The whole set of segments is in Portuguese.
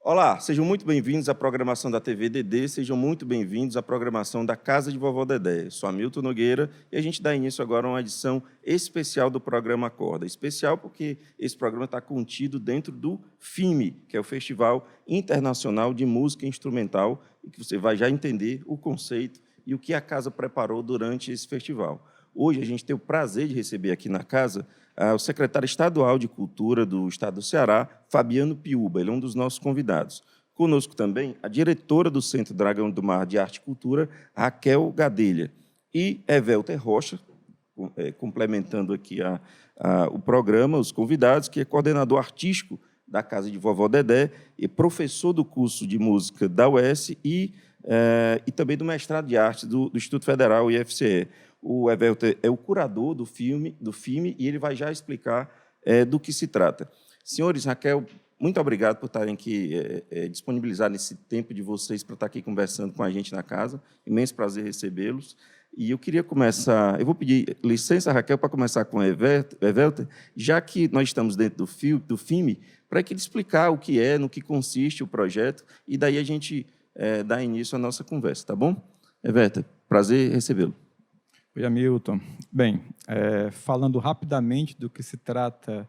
Olá, sejam muito bem-vindos à programação da TV DD, sejam muito bem-vindos à programação da Casa de Vovó Dedé. Eu sou Hamilton Nogueira e a gente dá início agora a uma edição especial do programa Acorda. Especial porque esse programa está contido dentro do FIME, que é o Festival Internacional de Música Instrumental, e que você vai já entender o conceito e o que a Casa preparou durante esse festival. Hoje a gente tem o prazer de receber aqui na Casa o secretário estadual de Cultura do Estado do Ceará, Fabiano Piúba. Ele é um dos nossos convidados. Conosco também a diretora do Centro Dragão do Mar de Arte e Cultura, Raquel Gadelha, e Evelter Rocha, complementando aqui o programa, os convidados, que é coordenador artístico da Casa de Vovó Dedé e professor do curso de música da UES e também do mestrado de arte do Instituto Federal IFCE. O Evelter é o curador do FIME e ele vai já explicar do que se trata. Senhores, Raquel, muito obrigado por estarem aqui disponibilizar esse tempo de vocês para estar aqui conversando com a gente na casa. Imenso prazer recebê-los. E eu queria começar, eu vou pedir licença, Raquel, para começar com o Evelter, já que nós estamos dentro do FIME, para que ele explicar o que é, no que consiste o projeto, e daí a gente dá início à nossa conversa, tá bom? Evelter, prazer recebê-lo. Oi, Hamilton. Bem, falando rapidamente do que se trata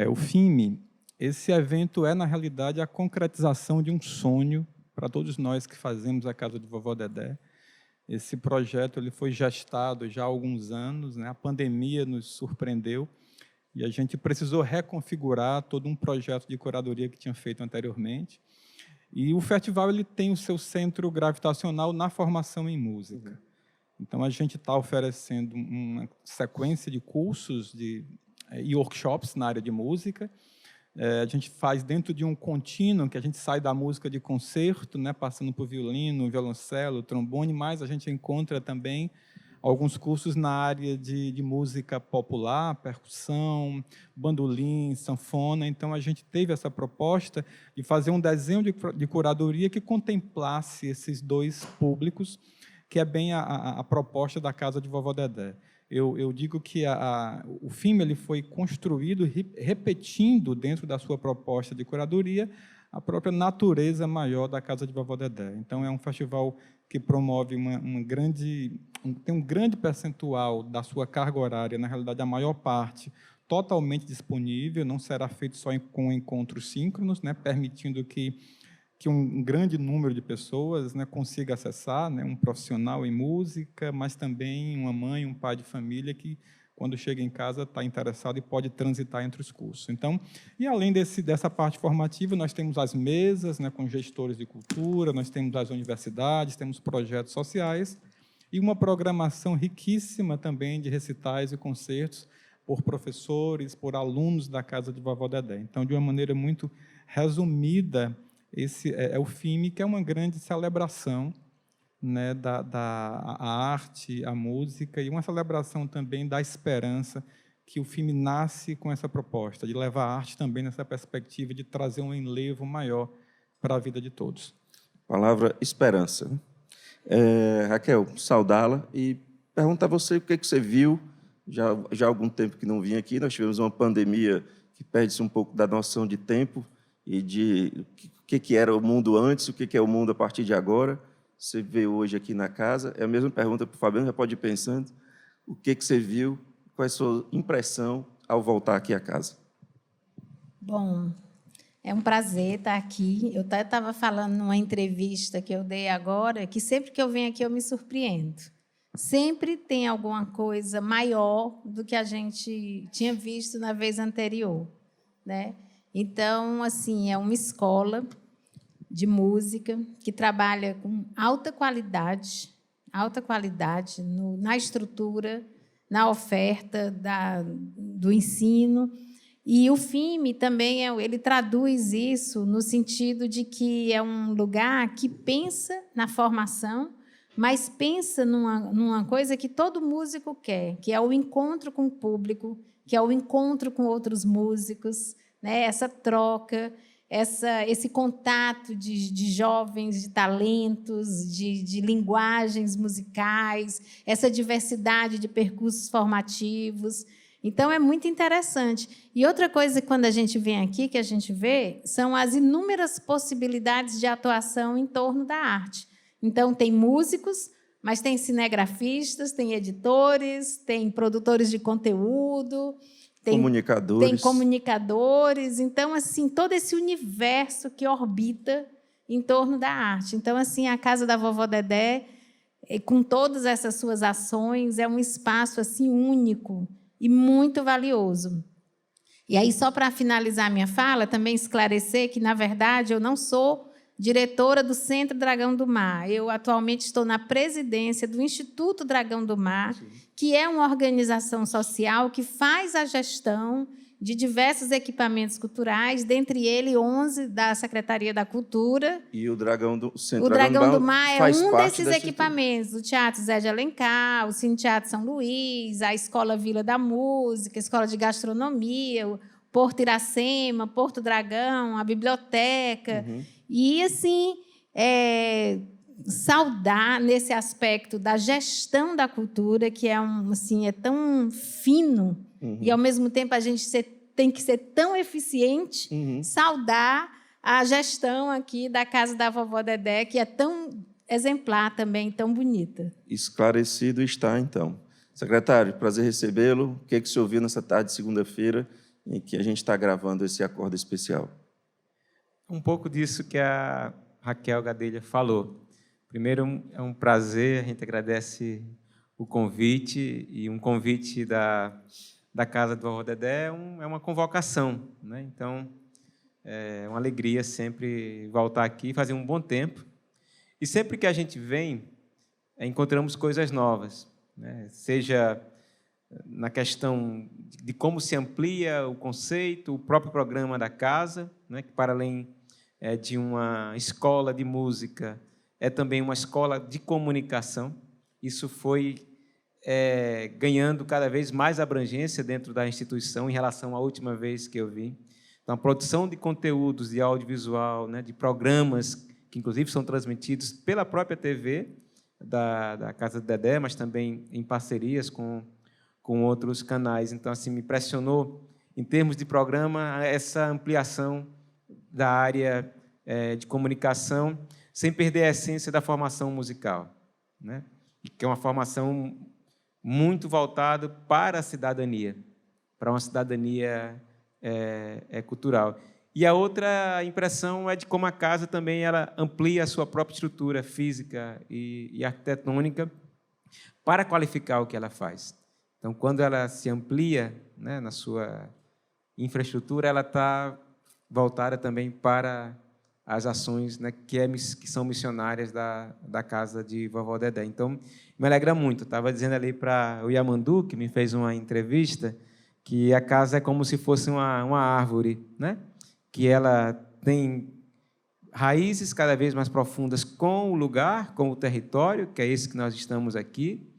o FIME, esse evento é, na realidade, a concretização de um sonho para todos nós que fazemos a Casa de Vovó Dedé. Esse projeto ele foi gestado já há alguns anos, né? A pandemia nos surpreendeu e a gente precisou reconfigurar todo um projeto de curadoria que tinha feito anteriormente. E o festival ele tem o seu centro gravitacional na formação em música. Então, a gente está oferecendo uma sequência de cursos e workshops na área de música. A gente faz dentro de um contínuo, que a gente sai da música de concerto, né, passando por violino, violoncelo, trombone, mas a gente encontra também alguns cursos na área de música popular, percussão, bandolim, sanfona. Então, a gente teve essa proposta de fazer um desenho de curadoria que contemplasse esses dois públicos, que é bem a proposta da Casa de Vovó Dedé. Eu digo que o FIME ele foi construído repetindo dentro da sua proposta de curadoria a própria natureza maior da Casa de Vovó Dedé. Então, é um festival que promove tem um grande percentual da sua carga horária, na realidade, a maior parte, totalmente disponível, não será feito só com encontros síncronos, né, permitindo que um grande número de pessoas, né, consiga acessar, né, um profissional em música, mas também uma mãe, um pai de família que, quando chega em casa, está interessado e pode transitar entre os cursos. Então, e além dessa parte formativa, nós temos as mesas, né, com gestores de cultura, nós temos as universidades, temos projetos sociais e uma programação riquíssima também de recitais e concertos por professores, por alunos da Casa de Vovó Dedé. Então, de uma maneira muito resumida, esse é o FIME, que é uma grande celebração, né, da arte, a música, e uma celebração também da esperança, que o FIME nasce com essa proposta, de levar a arte também nessa perspectiva de trazer um enlevo maior para a vida de todos. Palavra esperança. Raquel, saudá-la e perguntar a você o que você viu, já há algum tempo que não vim aqui, nós tivemos uma pandemia que perde-se um pouco da noção de tempo e de o que era o mundo antes, o que é o mundo a partir de agora. Você vê hoje aqui na casa, é a mesma pergunta para o Fabiano, já pode ir pensando. O que você viu, qual é a sua impressão ao voltar aqui à casa? Bom, é um prazer estar aqui. Eu estava falando numa entrevista que eu dei agora, que sempre que eu venho aqui eu me surpreendo. Sempre tem alguma coisa maior do que a gente tinha visto na vez anterior, né? Então, assim, é uma escola de música que trabalha com alta qualidade na estrutura, na oferta do ensino. E o FIME também ele traduz isso no sentido de que é um lugar que pensa na formação, mas pensa numa coisa que todo músico quer, que é o encontro com o público, que é o encontro com outros músicos, né? Essa troca, esse contato de jovens, de talentos, de linguagens musicais, essa diversidade de percursos formativos. Então, é muito interessante. E outra coisa, quando a gente vem aqui, que a gente vê, são as inúmeras possibilidades de atuação em torno da arte. Então, tem músicos, mas tem cinegrafistas, tem editores, tem produtores de conteúdo, tem comunicadores. Então, assim, todo esse universo que orbita em torno da arte. Então, assim, a Casa da Vovó Dedé, com todas essas suas ações, é um espaço assim único e muito valioso. E aí, só para finalizar a minha fala, também esclarecer que, na verdade, eu não sou diretora do Centro Dragão do Mar. Eu, atualmente, estou na presidência do Instituto Dragão do Mar, que é uma organização social que faz a gestão de diversos equipamentos culturais, dentre eles 11 da Secretaria da Cultura. E o Centro O Dragão do Mar é um desses dessa equipamentos. O Teatro Zé de Alencar, o Cine Teatro São Luís, a Escola Vila da Música, a Escola de Gastronomia, o Porto Iracema, Porto Dragão, a biblioteca. E, assim, saudar nesse aspecto da gestão da cultura, que é, assim, é tão fino, e, ao mesmo tempo, a gente tem que ser tão eficiente, saudar a gestão aqui da Casa da Vovó Dedé, que é tão exemplar também, tão bonita. Esclarecido está, então. Secretário, prazer recebê-lo. O que o senhor viu nessa tarde de segunda-feira, em que a gente está gravando esse acordo especial? Um pouco disso que a Raquel Gadelha falou. Primeiro, é um prazer, a gente agradece o convite, e um convite da Casa do Vovó Dedé é uma convocação, né? Então, é uma alegria sempre voltar aqui, fazer um bom tempo. E sempre que a gente vem, encontramos coisas novas, né? Seja na questão de como se amplia o conceito, o próprio programa da casa, né? Que, para além de uma escola de música, é também uma escola de comunicação. Isso foi ganhando cada vez mais abrangência dentro da instituição em relação à última vez que eu vim. Então, a produção de conteúdos de audiovisual, né, de programas que, inclusive, são transmitidos pela própria TV da Casa do Dedé, mas também em parcerias com outros canais. Então, assim, me impressionou, em termos de programa, essa ampliação da área de comunicação, sem perder a essência da formação musical, né? Que é uma formação muito voltada para a cidadania, para uma cidadania cultural. E a outra impressão é de como a casa também ela amplia a sua própria estrutura física e arquitetônica para qualificar o que ela faz. Então, quando ela se amplia, né, na sua infraestrutura, ela está voltada também para as ações, né, que são missionárias da Casa de Vovó Dedé. Então, me alegra muito. Estava dizendo ali para o Yamandu, que me fez uma entrevista, que a casa é como se fosse uma árvore, né? Que ela tem raízes cada vez mais profundas com o lugar, com o território, que é esse que nós estamos aqui,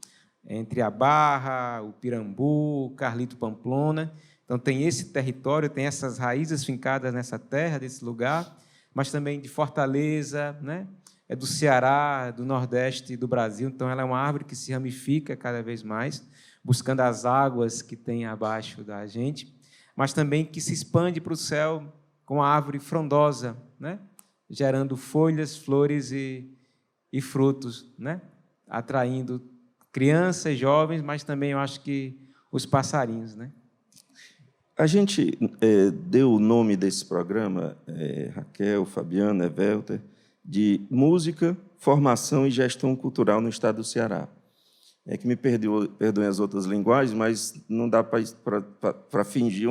entre a Barra, o Pirambu, Carlito Pamplona. Então, tem esse território, tem essas raízes fincadas nessa terra, desse lugar, mas também de Fortaleza, né? É do Ceará, do Nordeste do Brasil. Então, ela é uma árvore que se ramifica cada vez mais, buscando as águas que tem abaixo da gente, mas também que se expande para o céu com a árvore frondosa, né? Gerando folhas, flores e frutos, né? Atraindo crianças, jovens, mas também, eu acho que os passarinhos, né? A gente deu o nome desse programa, Raquel, Fabiana, Evelter, de Música, Formação e Gestão Cultural no Estado do Ceará. É que me perdoem as outras linguagens, mas não dá para fingir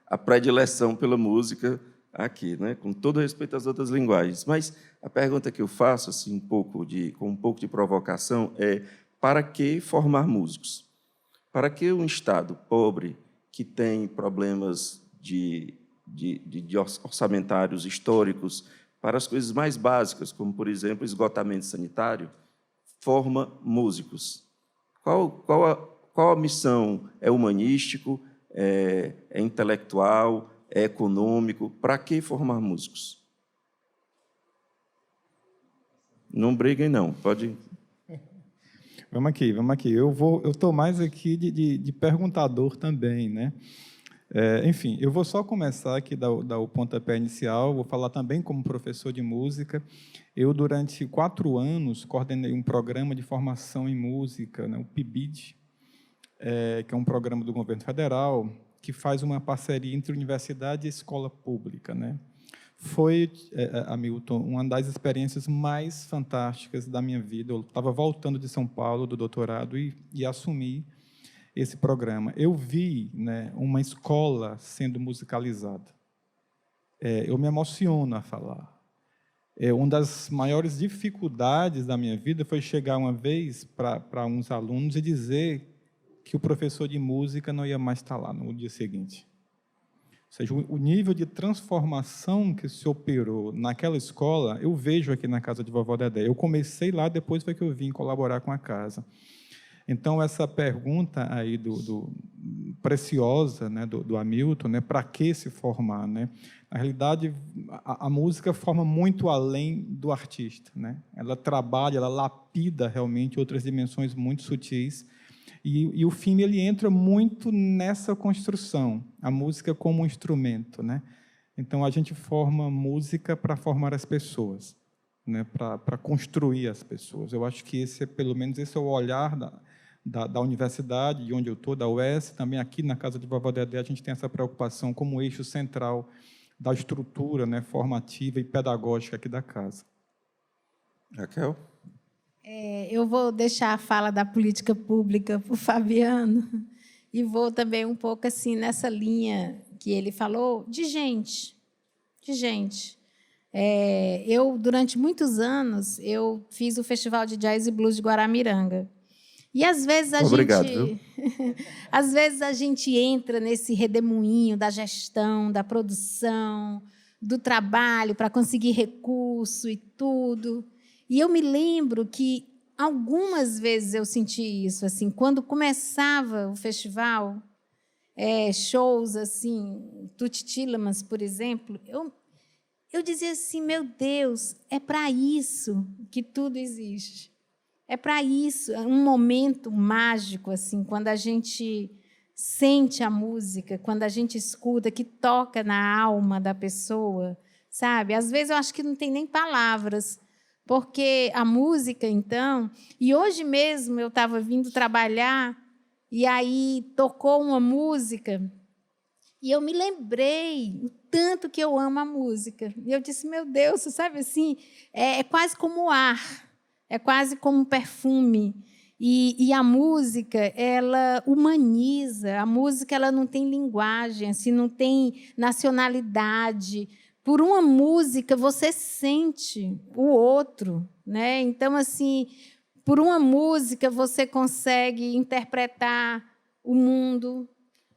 a predileção pela música aqui, né? Com todo respeito às outras linguagens. Mas a pergunta que eu faço, assim, com um pouco de provocação, é: para que formar músicos? Para que um Estado pobre, que tem problemas de orçamentários históricos, para as coisas mais básicas, como, por exemplo, esgotamento sanitário, forma músicos? Qual a missão? É humanístico? É intelectual? É econômico? Para que formar músicos? Não briguem, não. Pode. Vamos aqui. Eu estou mais aqui de perguntador também, né? Enfim, eu vou só começar aqui, dar o pontapé inicial, vou falar também como professor de música. Eu, durante 4 anos, coordenei um programa de formação em música, né, o PIBID, que é um programa do governo federal, que faz uma parceria entre universidade e escola pública, né? Foi, Hamilton, uma das experiências mais fantásticas da minha vida. Eu estava voltando de São Paulo, do doutorado, e assumi esse programa. Eu vi, né, uma escola sendo musicalizada. Eu me emociono a falar. Uma das maiores dificuldades da minha vida foi chegar uma vez para uns alunos e dizer que o professor de música não ia mais estar lá no dia seguinte. Ou seja, o nível de transformação que se operou naquela escola, eu vejo aqui na casa de Vovó Dedé. Eu comecei lá, depois foi que eu vim colaborar com a casa. Então, essa pergunta aí preciosa, né, do Hamilton, né, para que se formar? Né? Na realidade, a música forma muito além do artista. Né? Ela trabalha, ela lapida realmente outras dimensões muito sutis. E o filme ele entra muito nessa construção, a música como um instrumento. Né? Então, a gente forma música para formar as pessoas, né? Para construir as pessoas. Eu acho que pelo menos esse é o olhar da universidade, de onde eu estou, da UES, também aqui na Casa de Vovó Dedé, a gente tem essa preocupação como eixo central da estrutura, né, formativa e pedagógica aqui da casa. Raquel? Eu vou deixar a fala da política pública para o Fabiano e vou também um pouco assim nessa linha que ele falou de gente. Eu, durante muitos anos, eu fiz o Festival de Jazz e Blues de Guaramiranga. E às vezes às vezes a gente entra nesse redemoinho da gestão, da produção, do trabalho para conseguir recurso e tudo. E eu me lembro que algumas vezes eu senti isso, assim, quando começava o festival, shows assim, Tuti Tillemans, por exemplo, eu dizia assim, meu Deus, é para isso que tudo existe. É para isso, é um momento mágico, assim, quando a gente sente a música, quando a gente escuta, que toca na alma da pessoa, sabe? Às vezes eu acho que não tem nem palavras, porque a música, então... E hoje mesmo eu estava vindo trabalhar e aí tocou uma música e eu me lembrei o tanto que eu amo a música. E eu disse, meu Deus, sabe assim, é quase como o ar. É quase como um perfume. E a música, ela humaniza. A música ela não tem linguagem, assim, não tem nacionalidade. Por uma música, você sente o outro. Né? Então, assim, por uma música, você consegue interpretar o mundo,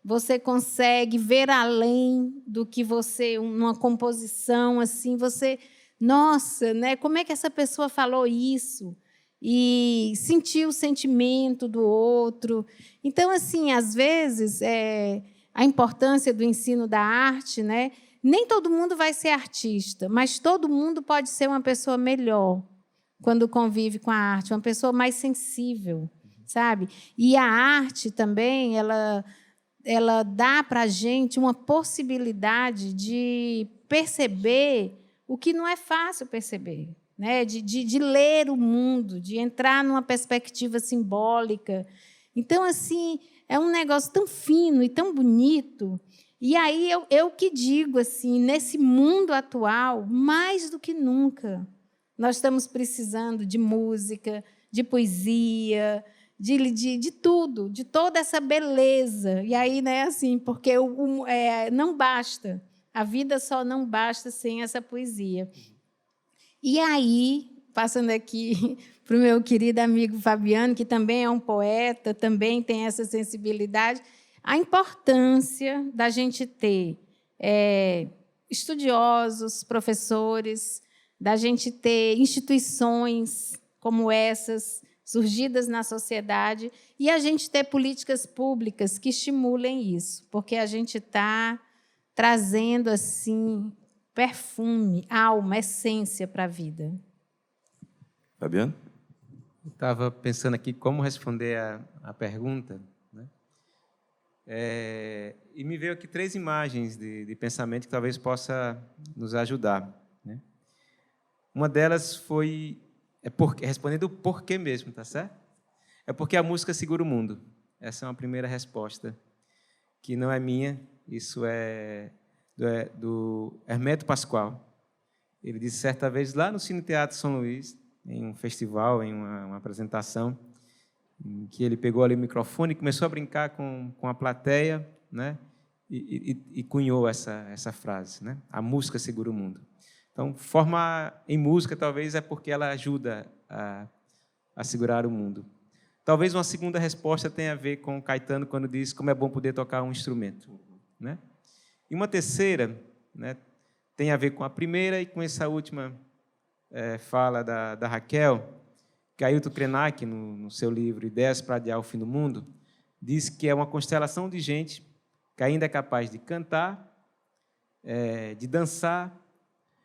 você consegue ver além do que você, uma composição, assim, você... Nossa, né? Como é que essa pessoa falou isso? E sentiu o sentimento do outro. Então, assim, às vezes, a importância do ensino da arte, né? Nem todo mundo vai ser artista, mas todo mundo pode ser uma pessoa melhor quando convive com a arte, uma pessoa mais sensível, sabe? E a arte também, ela dá para a gente uma possibilidade de perceber o que não é fácil perceber, né? de ler o mundo, de entrar numa perspectiva simbólica. Então, assim, é um negócio tão fino e tão bonito. E aí eu que digo, assim, nesse mundo atual, mais do que nunca, nós estamos precisando de música, de poesia, de tudo, de toda essa beleza. E aí, né, assim, porque não basta. A vida só não basta sem essa poesia. E aí, passando aqui para o meu querido amigo Fabiano, que também é um poeta, também tem essa sensibilidade, a importância da gente ter estudiosos, professores, da gente ter instituições como essas, surgidas na sociedade, e a gente ter políticas públicas que estimulem isso, porque a gente está trazendo assim perfume, alma, essência para a vida. Fabiano? Estava pensando aqui como responder a pergunta, né? E me veio aqui 3 imagens de pensamento que talvez possa nos ajudar, né? Uma delas foi respondendo o porquê mesmo, tá certo? É porque a música segura o mundo. Essa é uma primeira resposta, que não é minha, isso é do Hermeto Pascoal. Ele disse certa vez lá no Cine Teatro São Luís, em um festival, em uma apresentação, em que ele pegou ali o microfone e começou a brincar com a plateia, né? E cunhou essa frase, né? A música segura o mundo. Então, formar em música, talvez, é porque ela ajuda a segurar o mundo. Talvez uma segunda resposta tenha a ver com Caetano, quando diz como é bom poder tocar um instrumento, né? E uma terceira, né, tem a ver com a primeira e com essa última fala da Raquel, que Ailton Krenak, no seu livro Ideias para Adiar o Fim do Mundo, diz que é uma constelação de gente que ainda é capaz de cantar, de dançar,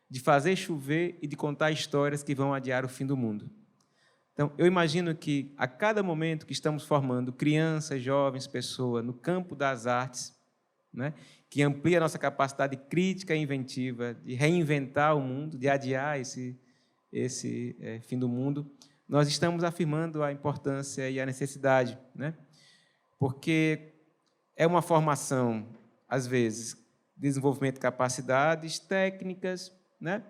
de fazer chover e de contar histórias que vão adiar o fim do mundo. Então, eu imagino que, a cada momento que estamos formando crianças, jovens, pessoas, no campo das artes, né, que amplia a nossa capacidade crítica e inventiva de reinventar o mundo, de adiar esse fim do mundo, nós estamos afirmando a importância e a necessidade, né? Porque é uma formação, às vezes, desenvolvimento de capacidades técnicas, né?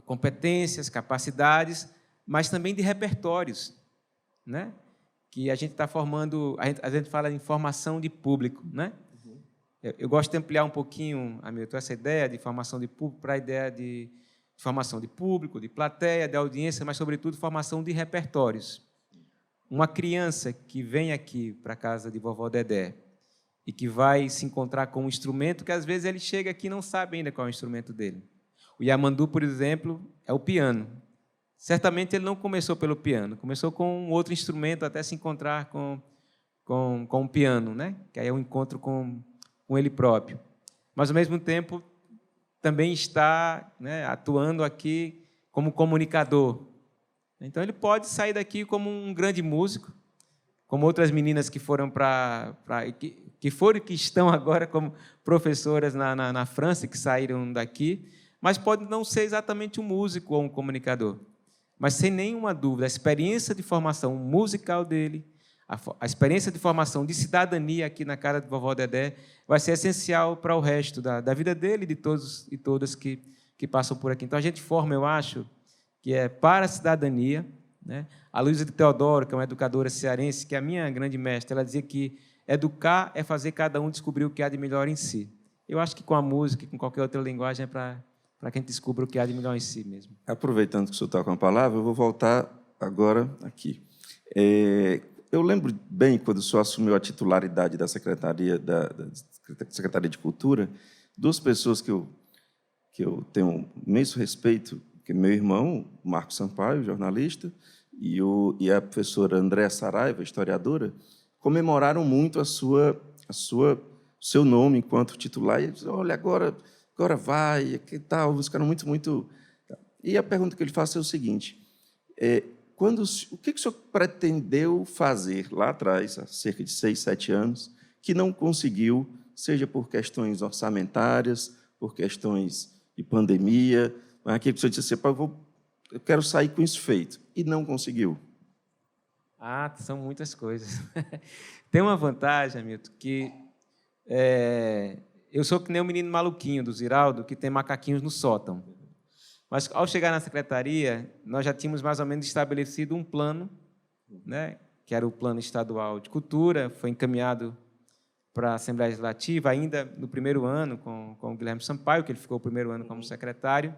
Competências, capacidades, mas também de repertórios, né? Que a gente está formando, a gente fala em formação de público, né? Eu gosto de ampliar um pouquinho, Hamilton, essa ideia de formação de público para a ideia de formação de público, de plateia, de audiência, mas, sobretudo, formação de repertórios. Uma criança que vem aqui para a casa de vovó Dedé e que vai se encontrar com um instrumento que, às vezes, ele chega aqui e não sabe ainda qual é o instrumento dele. O Yamandu, por exemplo, é o piano. Certamente ele não começou pelo piano, começou com um outro instrumento até se encontrar com o piano, né? Que aí é um encontro com ele próprio. Mas, ao mesmo tempo, também está, né, atuando aqui como comunicador. Então, ele pode sair daqui como um grande músico, como outras meninas que foram que estão agora como professoras na França, que saíram daqui, mas pode não ser exatamente um músico ou um comunicador. Mas, sem nenhuma dúvida, a experiência de formação musical dele, a experiência de formação de cidadania aqui na casa de vovó Dedé vai ser essencial para o resto da vida dele e de todos e todas que passam por aqui. Então, a gente forma, eu acho, que é para a cidadania, né? A Luísa de Teodoro, que é uma educadora cearense, que é a minha grande mestra, ela dizia que educar é fazer cada um descobrir o que há de melhor em si. Eu acho que com a música e com qualquer outra linguagem é para que a gente descubra o que há de melhor em si mesmo. Aproveitando que o senhor está com a palavra, eu vou voltar agora aqui. Eu lembro bem, quando o senhor assumiu a titularidade da Secretaria de Cultura, duas pessoas que eu tenho um imenso respeito, que é meu irmão, Marcos Sampaio, jornalista, e a professora Andréa Saraiva, historiadora, comemoraram muito seu nome enquanto titular. E eles disseram, olha, agora vai, que tal, eles ficaram muito... E a pergunta que eu lhe faço é o seguinte, o que o senhor pretendeu fazer lá atrás, há cerca de 6, 7 anos, que não conseguiu, seja por questões orçamentárias, por questões de pandemia, mas aqui a pessoa disse assim, eu quero sair com isso feito, e não conseguiu? São muitas coisas. Tem uma vantagem, Hamilton, que eu sou que nem o menino maluquinho do Ziraldo, que tem macaquinhos no sótão. Mas, ao chegar na secretaria, nós já tínhamos mais ou menos estabelecido um plano, né, que era o Plano Estadual de Cultura, foi encaminhado para a Assembleia Legislativa, ainda no primeiro ano, com o Guilherme Sampaio, que ele ficou o primeiro ano como secretário,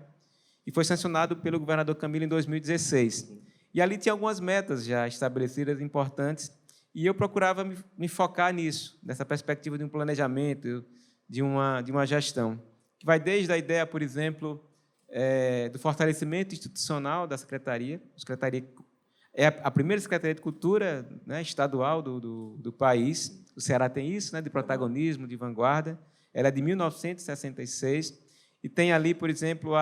e foi sancionado pelo governador Camilo em 2016. E ali tinha algumas metas já estabelecidas, importantes, e eu procurava me focar nisso, nessa perspectiva de um planejamento, de uma gestão, que vai desde a ideia, por exemplo, do fortalecimento institucional da Secretaria. A Secretaria é a primeira Secretaria de Cultura, né, estadual do país. O Ceará tem isso, né, de protagonismo, de vanguarda. Ela é de 1966 e tem ali, por exemplo,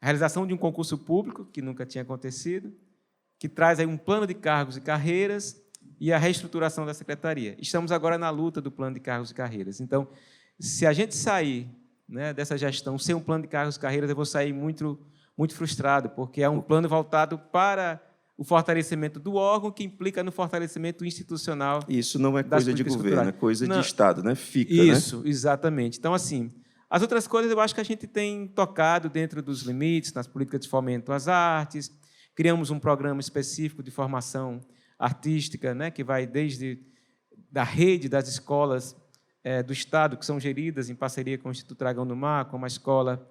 a realização de um concurso público, que nunca tinha acontecido, que traz aí um plano de cargos e carreiras e a reestruturação da secretaria. Estamos agora na luta do plano de cargos e carreiras. Então, se a gente sair, né, dessa gestão sem um plano de cargos e carreiras, eu vou sair muito, muito frustrado, porque é um plano voltado para o fortalecimento do órgão, que implica no fortalecimento institucional. Isso não é coisa de governo, é coisa de Estado, né? Fica, isso, né? Exatamente. Então, assim, as outras coisas eu acho que a gente tem tocado dentro dos limites, nas políticas de fomento às artes. Criamos um programa específico de formação artística, né, que vai desde da rede das escolas do Estado, que são geridas em parceria com o Instituto Dragão do Mar, como a Escola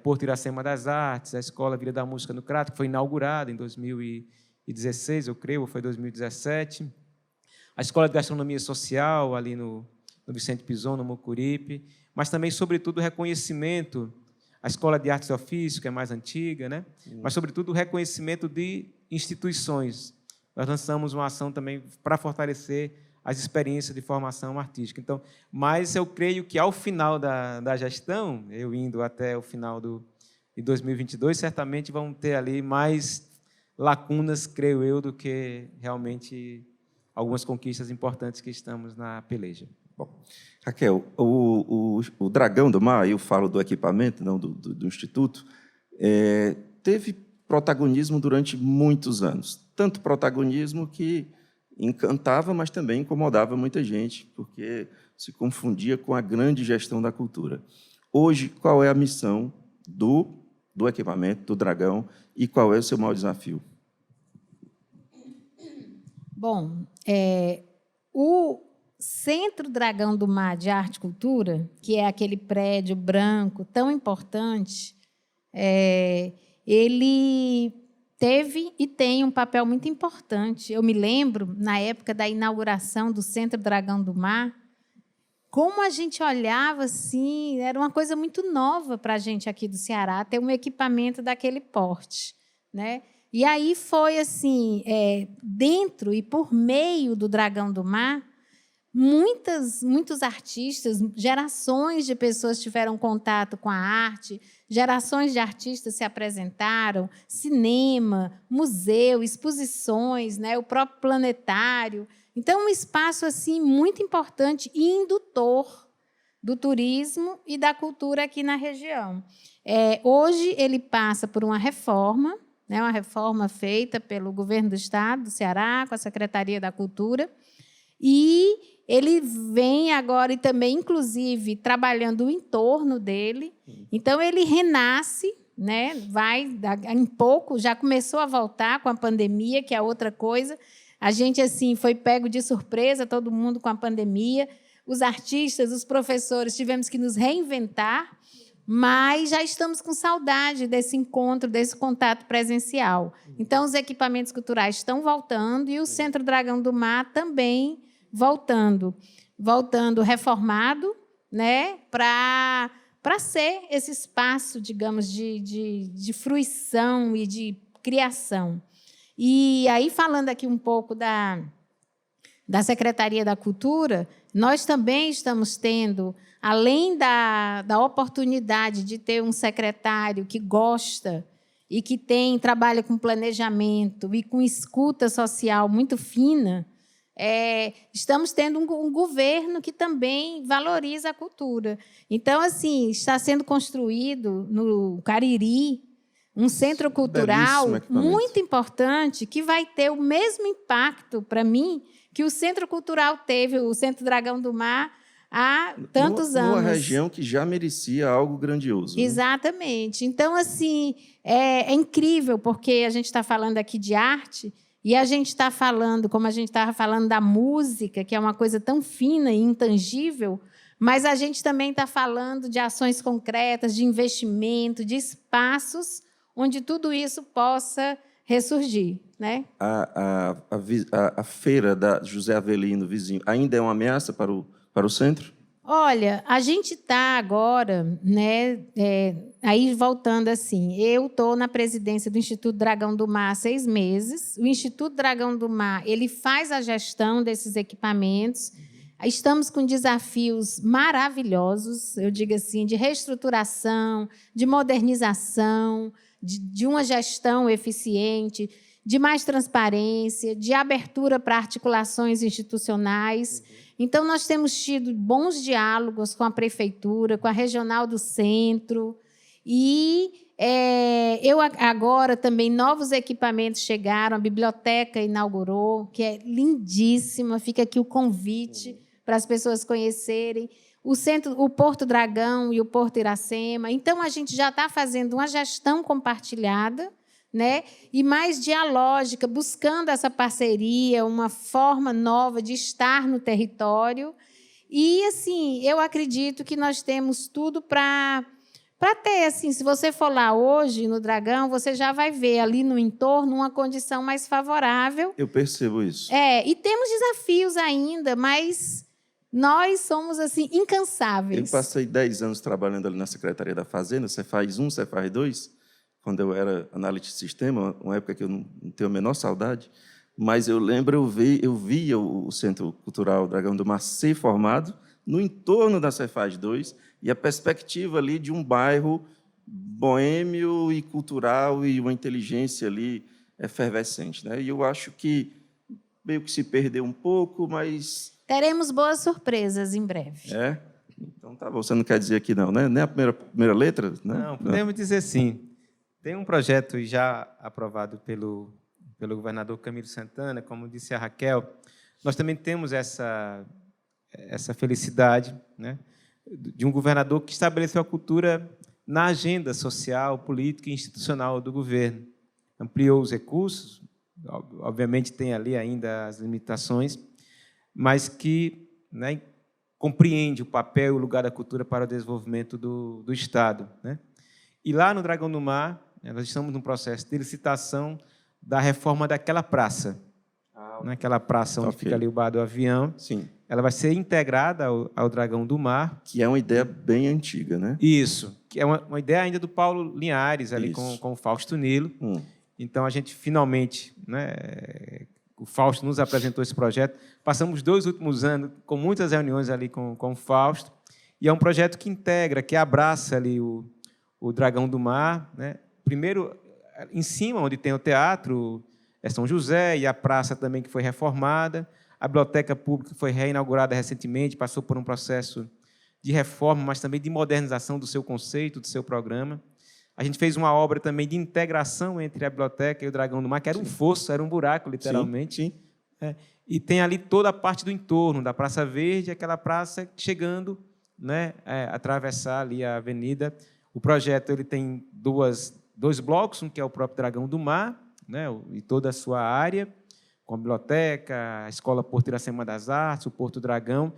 Porto Iracema das Artes, a Escola Vila da Música no Crato, que foi inaugurada em 2016, eu creio, ou foi 2017. A Escola de Gastronomia Social, ali no Vicente Pison, no Mucuripe, mas também, sobretudo, o reconhecimento, a Escola de Artes e Ofício, que é mais antiga, né? Mas, sobretudo, o reconhecimento de instituições. Nós lançamos uma ação também para fortalecer as experiências de formação artística. Então, mas eu creio que, ao final da gestão, eu indo até o final de 2022, certamente vão ter ali mais lacunas, creio eu, do que realmente algumas conquistas importantes que estamos na peleja. Bom, Raquel, o Dragão do Mar, eu falo do equipamento, não do Instituto, teve protagonismo durante muitos anos. Tanto protagonismo que encantava, mas também incomodava muita gente, porque se confundia com a grande gestão da cultura. Hoje, qual é a missão do equipamento, do Dragão, e qual é o seu maior desafio? Bom, o Centro Dragão do Mar de Arte e Cultura, que é aquele prédio branco tão importante, ele teve e tem um papel muito importante. Eu me lembro, na época da inauguração do Centro Dragão do Mar, como a gente olhava assim, era uma coisa muito nova para a gente aqui do Ceará, ter um equipamento daquele porte, né? E aí foi assim, dentro e por meio do Dragão do Mar, muitos artistas, gerações de pessoas tiveram contato com a arte, gerações de artistas se apresentaram, cinema, museu, exposições, né, o próprio planetário. Então, um espaço assim muito importante e indutor do turismo e da cultura aqui na região. Hoje, ele passa por uma reforma, né, uma reforma feita pelo governo do Estado do Ceará, com a Secretaria da Cultura, e ele vem agora e também, inclusive, trabalhando o entorno dele. Então, ele renasce, né? Vai, em pouco, já começou a voltar com a pandemia, que é outra coisa. A gente assim foi pego de surpresa, todo mundo com a pandemia. Os artistas, os professores, tivemos que nos reinventar, mas já estamos com saudade desse encontro, desse contato presencial. Então, os equipamentos culturais estão voltando e o Centro Dragão do Mar também voltando reformado, né, para ser esse espaço, digamos, de fruição e de criação. E aí, falando aqui um pouco da Secretaria da Cultura, nós também estamos tendo, além da oportunidade de ter um secretário que gosta e que trabalha com planejamento e com escuta social muito fina, estamos tendo um governo que também valoriza a cultura. Então, assim, está sendo construído no Cariri um centro cultural muito importante que vai ter o mesmo impacto, para mim, que o Centro Cultural teve, o Centro Dragão do Mar, há tantos anos. Numa região que já merecia algo grandioso. Exatamente. Né? Então, assim, é incrível, porque a gente está falando aqui de arte. E a gente está falando, como a gente estava falando da música, que é uma coisa tão fina e intangível, mas a gente também está falando de ações concretas, de investimento, de espaços onde tudo isso possa ressurgir. Né? A feira da José Avelino, vizinho, ainda é uma ameaça para o centro? Olha, a gente está agora, né, aí voltando assim, eu estou na presidência do Instituto Dragão do Mar há 6 meses. O Instituto Dragão do Mar ele faz a gestão desses equipamentos. Estamos com desafios maravilhosos, eu digo assim, de reestruturação, de modernização, de uma gestão eficiente, de mais transparência, de abertura para articulações institucionais. Então, nós temos tido bons diálogos com a Prefeitura, com a Regional do Centro, e eu agora também, novos equipamentos chegaram, a biblioteca inaugurou, que é lindíssima, fica aqui o convite para as pessoas conhecerem, o Porto Dragão e o Porto Iracema. Então, a gente já está fazendo uma gestão compartilhada, né? E mais dialógica, buscando essa parceria, uma forma nova de estar no território. E, assim, eu acredito que nós temos tudo para ter, assim, se você for lá hoje no Dragão, você já vai ver ali no entorno uma condição mais favorável. Eu percebo isso. E temos desafios ainda, mas nós somos, assim, incansáveis. Eu passei 10 anos trabalhando ali na Secretaria da Fazenda, Cefaz 1, Cefaz 2, quando eu era analista de sistema, uma época que eu não tenho a menor saudade, mas eu lembro, eu via o Centro Cultural Dragão do Mar ser formado no entorno da Cefaz 2, e a perspectiva ali de um bairro boêmio e cultural e uma inteligência ali efervescente, né? E eu acho que meio que se perdeu um pouco, mas... Teremos boas surpresas em breve. Então tá bom, você não quer dizer aqui não, né? Nem a primeira letra? Né? Não, podemos dizer sim. Tem um projeto já aprovado pelo governador Camilo Santana, como disse a Raquel. Nós também temos essa felicidade, né, de um governador que estabeleceu a cultura na agenda social, política e institucional do governo. Ampliou os recursos, obviamente tem ali ainda as limitações, mas que, né, compreende o papel e o lugar da cultura para o desenvolvimento do Estado, né? E lá no Dragão do Mar, nós estamos num processo de licitação da reforma daquela praça. Naquela praça onde fica ali o Bar do Avião. Sim. Ela vai ser integrada ao Dragão do Mar. Que é uma ideia bem antiga, né? Isso, que é uma ideia ainda do Paulo Linhares, ali com o Fausto Nilo. Então, a gente finalmente, né, o Fausto nos apresentou esse projeto. Passamos 2 últimos anos com muitas reuniões ali com o Fausto, e é um projeto que integra, que abraça ali o Dragão do Mar, né? Primeiro, em cima, onde tem o teatro, São José, e a praça também que foi reformada. A biblioteca pública foi reinaugurada recentemente, passou por um processo de reforma, mas também de modernização do seu conceito, do seu programa. A gente fez uma obra também de integração entre a biblioteca e o Dragão do Mar, que era um fosso, era um buraco, literalmente. Sim. E tem ali toda a parte do entorno, da Praça Verde, aquela praça chegando, né, atravessar ali a avenida. O projeto ele tem dois blocos, um que é o próprio Dragão do Mar, né, e toda a sua área, com a biblioteca, a Escola Porto Iracema das Artes, o Porto Dragão,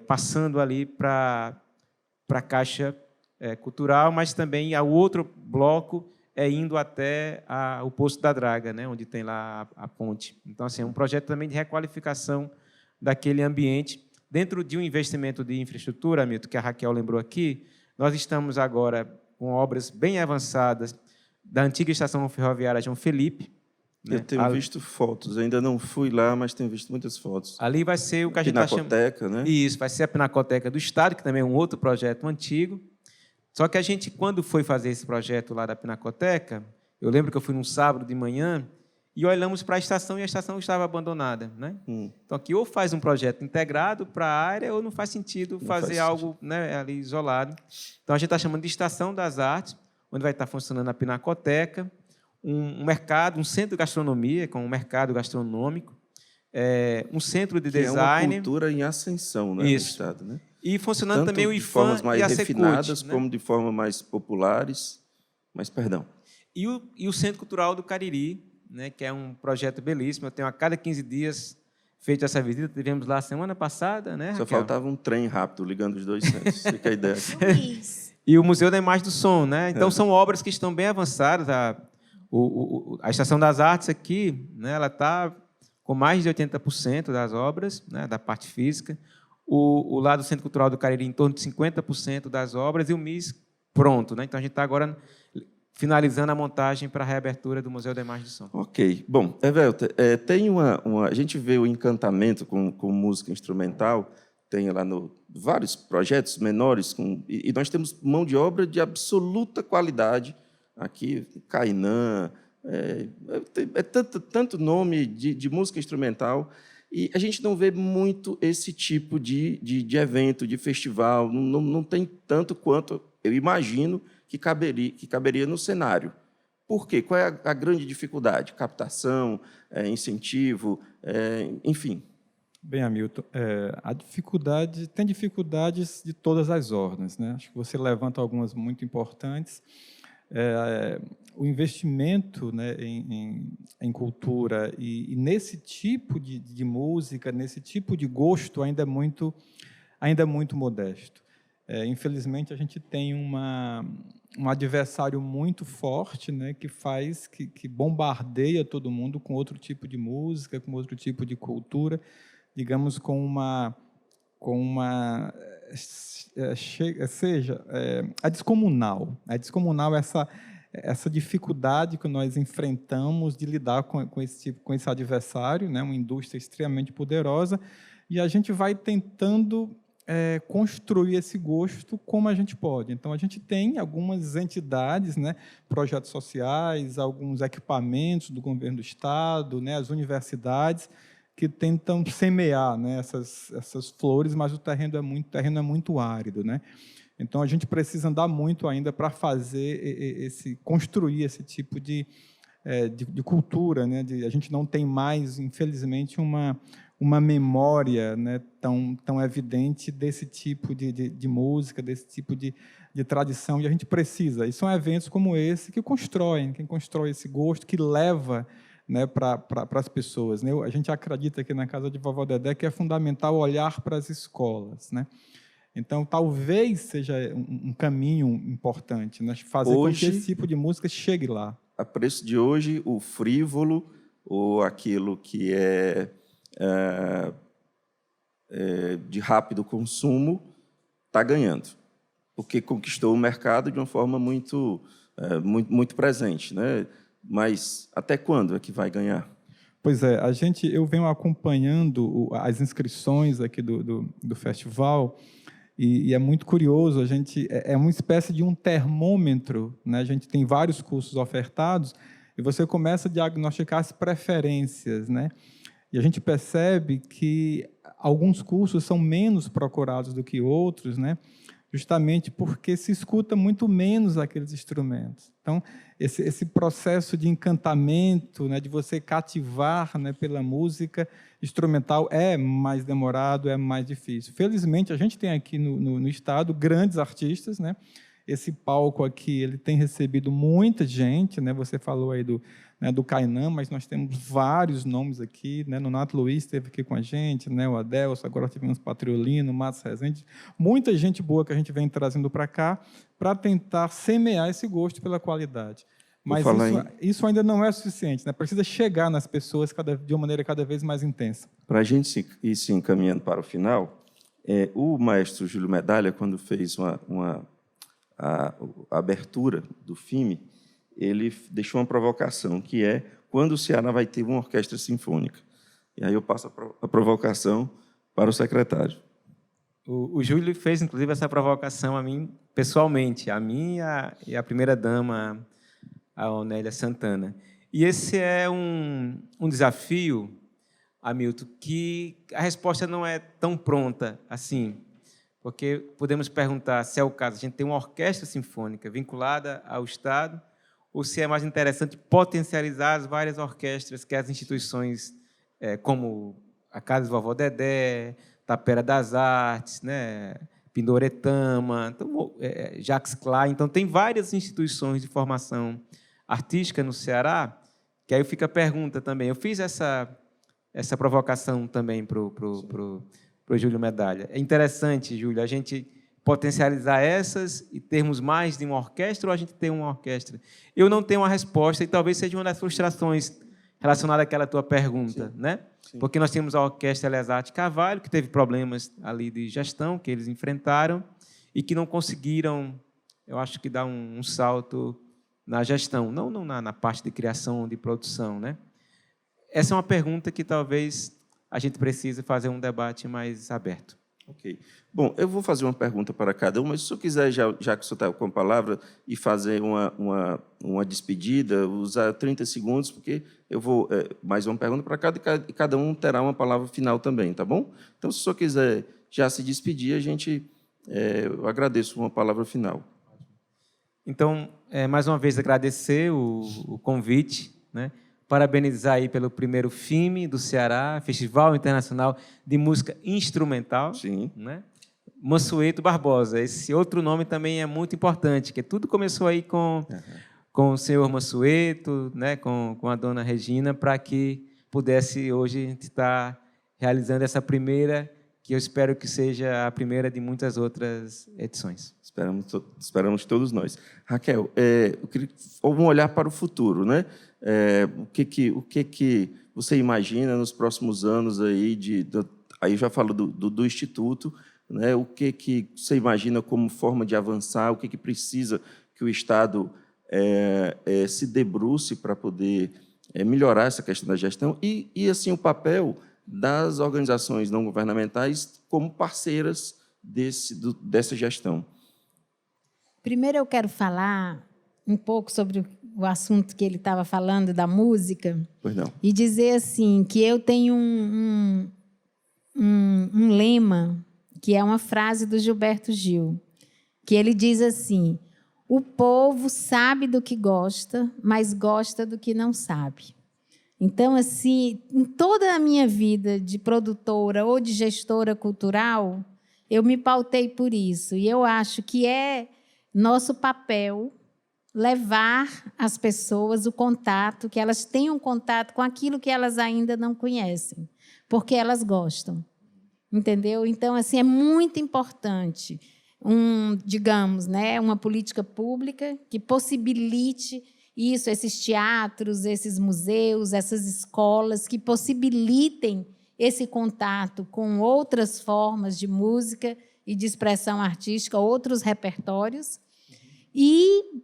passando ali para a Caixa Cultural, mas também o outro bloco indo até o Poço da Draga, né, onde tem lá a ponte. Então, assim, é um projeto também de requalificação daquele ambiente. Dentro de um investimento de infraestrutura, Milton, que a Raquel lembrou aqui, nós estamos agora com obras bem avançadas da antiga estação ferroviária João Felipe. Eu tenho visto fotos, ainda não fui lá, mas tenho visto muitas fotos. Ali vai ser o que a gente está chamando... Pinacoteca, né? Isso, vai ser a Pinacoteca do Estado, que também é um outro projeto antigo. Só que a gente, quando foi fazer esse projeto lá da Pinacoteca, eu lembro que eu fui num sábado de manhã e olhamos para a estação e a estação estava abandonada, né? Então, aqui ou faz um projeto integrado para a área ou não faz sentido fazer algo, né, ali isolado. Então, a gente está chamando de Estação das Artes, onde vai estar funcionando a Pinacoteca, um mercado, um centro de gastronomia, com um mercado gastronômico, um centro de design. É uma cultura em ascensão, né, no Estado, né? E funcionando tanto também o de IFAM formas mais e a Secult, refinadas, né? como de formas mais populares. Mas, perdão. E o Centro Cultural do Cariri, né, que é um projeto belíssimo. Eu tenho a cada 15 dias feito essa visita. Tivemos lá semana passada, né, Raquel? Só faltava um trem rápido ligando os dois centros. Fica a ideia. E o Museu da Imagem do Som, né? Então, são obras que estão bem avançadas. A Estação das Artes aqui, né, ela está com mais de 80% das obras, né, da parte física. O lado do Centro Cultural do Cariri, em torno de 50% das obras, e o MIS pronto, né? Então, a gente está agora finalizando a montagem para a reabertura do Museu da Imagem do Som. Ok. Bom, Evelta, tem a gente vê o encantamento com música instrumental, tem lá vários projetos menores, e nós temos mão de obra de absoluta qualidade aqui, Cainã, tanto nome de música instrumental, e a gente não vê muito esse tipo de evento, de festival, não tem tanto quanto eu imagino que caberia no cenário. Por quê? Qual é a grande dificuldade? Captação, incentivo, enfim. Bem, Hamilton, tem dificuldades de todas as ordens, né? Acho que você levanta algumas muito importantes. O investimento, né, em cultura e nesse tipo de música, nesse tipo de gosto, ainda é muito modesto. Infelizmente, a gente tem um adversário muito forte, né, que bombardeia todo mundo com outro tipo de música, com outro tipo de cultura, digamos, é descomunal. É descomunal essa dificuldade que nós enfrentamos de lidar com esse adversário, né, uma indústria extremamente poderosa, e a gente vai tentando construir esse gosto como a gente pode. Então, a gente tem algumas entidades, né, projetos sociais, alguns equipamentos do governo do Estado, né, as universidades, que tentam semear, né, essas flores, mas o terreno é muito árido, né? Então, a gente precisa andar muito ainda para construir esse tipo de cultura, né? A gente não tem mais, infelizmente, uma memória, né, tão evidente desse tipo de música, desse tipo de tradição, e a gente precisa. E são eventos como esse quem constrói esse gosto, que leva, né, para as pessoas, né? A gente acredita aqui na Casa de Vovó Dedé que é fundamental olhar para as escolas, né? Então, talvez seja um caminho importante, né, fazer com que esse tipo de música chegue lá. A preço de hoje, o frívolo, ou aquilo que de rápido consumo, está ganhando, porque conquistou o mercado de uma forma muito presente, né? Mas até quando é que vai ganhar? Pois é, eu venho acompanhando as inscrições aqui do festival, e é muito curioso. É uma espécie de um termômetro, né? A gente tem vários cursos ofertados e você começa a diagnosticar as preferências, né? E a gente percebe que alguns cursos são menos procurados do que outros, né? Justamente porque se escuta muito menos aqueles instrumentos. Então, esse processo de encantamento, né, de você cativar, né, pela música instrumental é mais demorado, é mais difícil. Felizmente, a gente tem aqui no estado grandes artistas, né? Esse palco aqui ele tem recebido muita gente, né? Você falou aí do Cainã, mas nós temos vários nomes aqui, né? Nonato Luiz esteve aqui com a gente, né? O Adelso, agora tivemos Patriolino, Matos Rezende, muita gente boa que a gente vem trazendo para cá para tentar semear esse gosto pela qualidade. Mas isso ainda não é suficiente, né? Precisa chegar nas pessoas de uma maneira cada vez mais intensa. Para a gente ir se encaminhando para o final, o maestro Júlio Medalha, quando fez a abertura do filme, ele deixou uma provocação, que é quando o Ceará vai ter uma orquestra sinfônica. E aí eu passo a provocação para o secretário. O Júlio fez, inclusive, essa provocação a mim, pessoalmente, a mim e a primeira-dama, a Onélia Santana. E esse é um desafio, Hamilton, que a resposta não é tão pronta assim, porque podemos perguntar se é o caso, a gente tem uma orquestra sinfônica vinculada ao Estado, ou se é mais interessante potencializar as várias orquestras que as instituições, como a Casa de Vovó Dedé, Tapera das Artes, né, Pindoretama, então, Jacques Klein. Então, tem várias instituições de formação artística no Ceará, que aí fica a pergunta também. Eu fiz essa provocação também para o Júlio Medalha. É interessante, Júlio, a gente potencializar essas e termos mais de uma orquestra, ou a gente ter uma orquestra? Eu não tenho uma resposta, e talvez seja uma das frustrações relacionada àquela tua pergunta, sim, né? Sim. Porque nós temos a Orquestra Elezate Carvalho, que teve problemas ali de gestão que eles enfrentaram e que não conseguiram, eu acho que dar um salto na gestão, não na parte de criação, de produção, né? Essa é uma pergunta que talvez a gente precise fazer um debate mais aberto. Ok. Bom, eu vou fazer uma pergunta para cada um, mas se o senhor quiser, já que o senhor está com a palavra, e fazer uma despedida, usar 30 segundos, porque eu vou mais uma pergunta para cada, e cada um terá uma palavra final também, tá bom? Então, se o senhor quiser já se despedir, eu agradeço uma palavra final. Então, mais uma vez, agradecer o convite, né? Parabenizar aí pelo primeiro FIME do Ceará, Festival Internacional de Música Instrumental. Sim. Né? Mansueto Barbosa, esse outro nome também é muito importante, que tudo começou aí com o senhor Mansueto, né? com a dona Regina, para que pudesse hoje a gente estar realizando essa primeira, que eu espero que seja a primeira de muitas outras edições. Esperamos todos nós. Raquel, eu queria um olhar para o futuro, né? O que você imagina nos próximos anos aí aí eu já falo do Instituto, né? O que você imagina como forma de avançar, o que precisa que o Estado se debruce para poder melhorar essa questão da gestão e assim, o papel das organizações não governamentais como parceiras dessa gestão. Primeiro, eu quero falar um pouco sobre o assunto que ele estava falando, da música. Pois não. E dizer assim, que eu tenho um lema, que é uma frase do Gilberto Gil, que ele diz assim: o povo sabe do que gosta, mas gosta do que não sabe. Então, assim, em toda a minha vida de produtora ou de gestora cultural, eu me pautei por isso. E eu acho que é nosso papel levar às pessoas o contato, que elas tenham contato com aquilo que elas ainda não conhecem, porque elas gostam. Entendeu? Então, assim, é muito importante digamos, né, uma política pública que possibilite isso, esses teatros, esses museus, essas escolas, que possibilitem esse contato com outras formas de música e de expressão artística, outros repertórios. E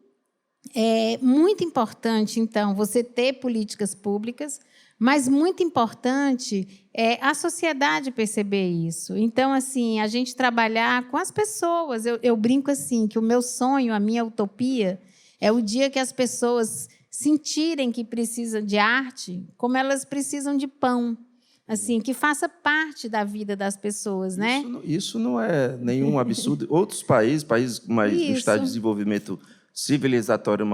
é muito importante, então, você ter políticas públicas, mas muito importante é a sociedade perceber isso. Então, assim, a gente trabalhar com as pessoas. Eu brinco assim, que o meu sonho, a minha utopia, é o dia que as pessoas sentirem que precisam de arte, como elas precisam de pão, assim, que faça parte da vida das pessoas, né? Isso não é nenhum absurdo. Outros países mais no estado de desenvolvimento civilizatório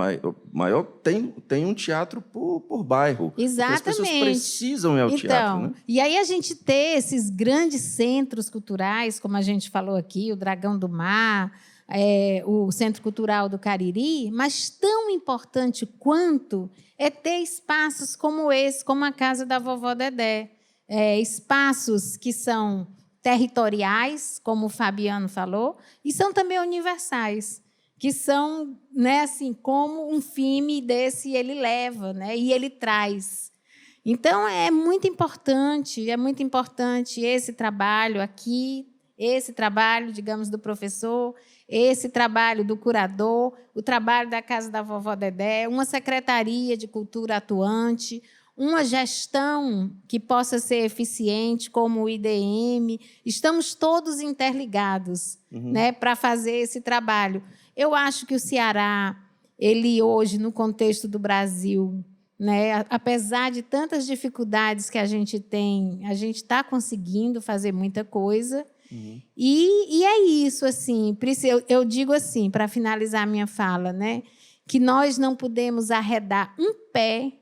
maior, tem um teatro por bairro. Exatamente. As pessoas precisam ir ao teatro. Né? E aí a gente ter esses grandes centros culturais, como a gente falou aqui, o Dragão do Mar, o Centro Cultural do Cariri, mas tão importante quanto é ter espaços como esse, como a Casa da Vovó Dedé. Espaços que são territoriais, como o Fabiano falou, e são também universais, que são, né, assim, como um filme desse ele leva, né, e ele traz. Então, é muito importante esse trabalho aqui, esse trabalho, digamos, do professor, esse trabalho do curador, o trabalho da Casa da Vovó Dedé, uma secretaria de cultura atuante, uma gestão que possa ser eficiente, como o IDM. Estamos todos interligados, né, para fazer esse trabalho. Eu acho que o Ceará, ele hoje, no contexto do Brasil, né, apesar de tantas dificuldades que a gente tem, a gente está conseguindo fazer muita coisa. E é isso, assim, eu digo assim, para finalizar a minha fala, né, que nós não podemos arredar um pé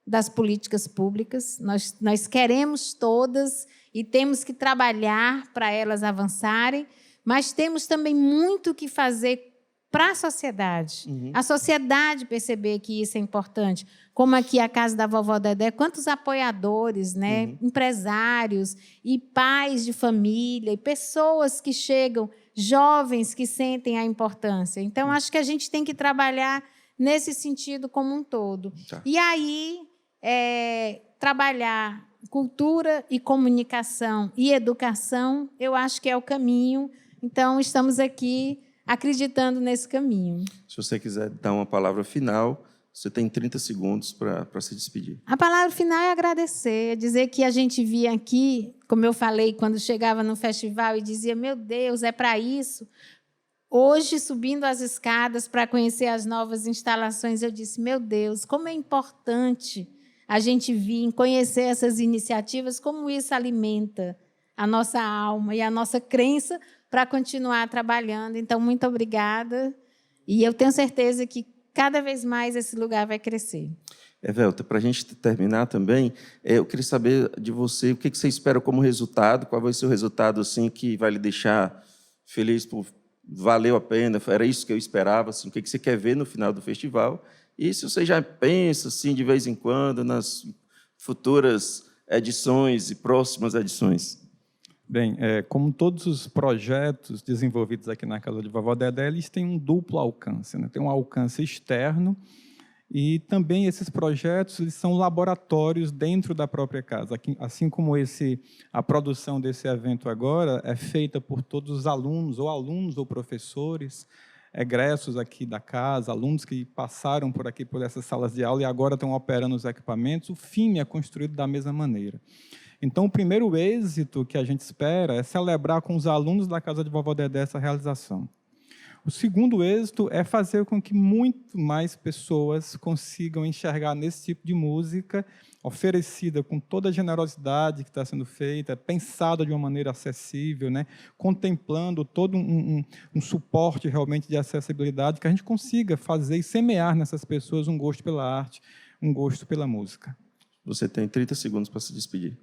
das políticas públicas, nós queremos todas e temos que trabalhar para elas avançarem, mas temos também muito que fazer para a sociedade. A sociedade perceber que isso é importante. Como aqui a Casa da Vovó Dedé, quantos apoiadores, né? Empresários e pais de família, e pessoas que chegam, jovens que sentem a importância. Então, acho que a gente tem que trabalhar nesse sentido como um todo. Tá. E aí, trabalhar cultura e comunicação e educação, eu acho que é o caminho. Então, estamos aqui acreditando nesse caminho. Se você quiser dar uma palavra final, você tem 30 segundos para se despedir. A palavra final é agradecer, é dizer que a gente via aqui, como eu falei, quando chegava no festival e dizia, meu Deus, é para isso. Hoje, subindo as escadas para conhecer as novas instalações, eu disse, meu Deus, como é importante a gente vir conhecer essas iniciativas, como isso alimenta a nossa alma e a nossa crença para continuar trabalhando. Então, muito obrigada. E eu tenho certeza que cada vez mais esse lugar vai crescer. Evelta, para a gente terminar também, eu queria saber de você o que você espera como resultado, qual vai ser o resultado assim, que vai lhe deixar feliz, por valeu a pena, era isso que eu esperava, assim, o que você quer ver no final do festival, e se você já pensa assim, de vez em quando nas futuras edições e próximas edições. Bem, como todos os projetos desenvolvidos aqui na Casa de Vovó Dedé, eles têm um duplo alcance, né? Tem um alcance externo e também esses projetos eles são laboratórios dentro da própria casa. Assim como a produção desse evento agora é feita por todos os alunos ou professores, egressos aqui da casa, alunos que passaram por aqui, por essas salas de aula e agora estão operando os equipamentos, o FIME é construído da mesma maneira. Então, o primeiro êxito que a gente espera é celebrar com os alunos da Casa de Vovó Dedé essa realização. O segundo êxito é fazer com que muito mais pessoas consigam enxergar nesse tipo de música, oferecida com toda a generosidade que está sendo feita, pensada de uma maneira acessível, né? Contemplando todo um suporte realmente de acessibilidade, que a gente consiga fazer e semear nessas pessoas um gosto pela arte, um gosto pela música. Você tem 30 segundos para se despedir.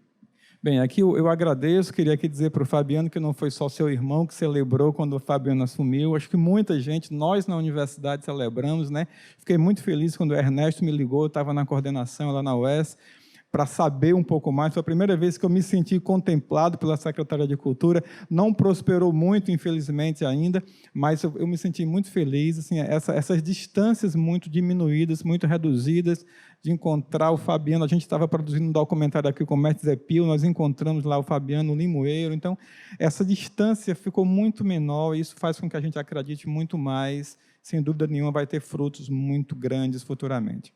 Bem, aqui eu agradeço, queria aqui dizer para o Fabiano que não foi só seu irmão que celebrou quando o Fabiano assumiu, acho que muita gente, nós na universidade celebramos, né? Fiquei muito feliz quando o Ernesto me ligou, eu estava na coordenação lá na UES, para saber um pouco mais. Foi a primeira vez que eu me senti contemplado pela Secretaria de Cultura. Não prosperou muito, infelizmente, ainda, mas eu me senti muito feliz. Assim, essas distâncias muito diminuídas, muito reduzidas, de encontrar o Fabiano. A gente estava produzindo um documentário aqui com o Mestre Zé Pio, nós encontramos lá o Fabiano Limoeiro. Então, essa distância ficou muito menor e isso faz com que a gente acredite muito mais. Sem dúvida nenhuma, vai ter frutos muito grandes futuramente.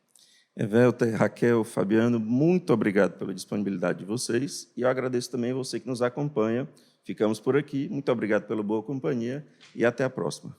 Evelta, Raquel, Fabiano, muito obrigado pela disponibilidade de vocês e eu agradeço também você que nos acompanha. Ficamos por aqui. Muito obrigado pela boa companhia e até a próxima.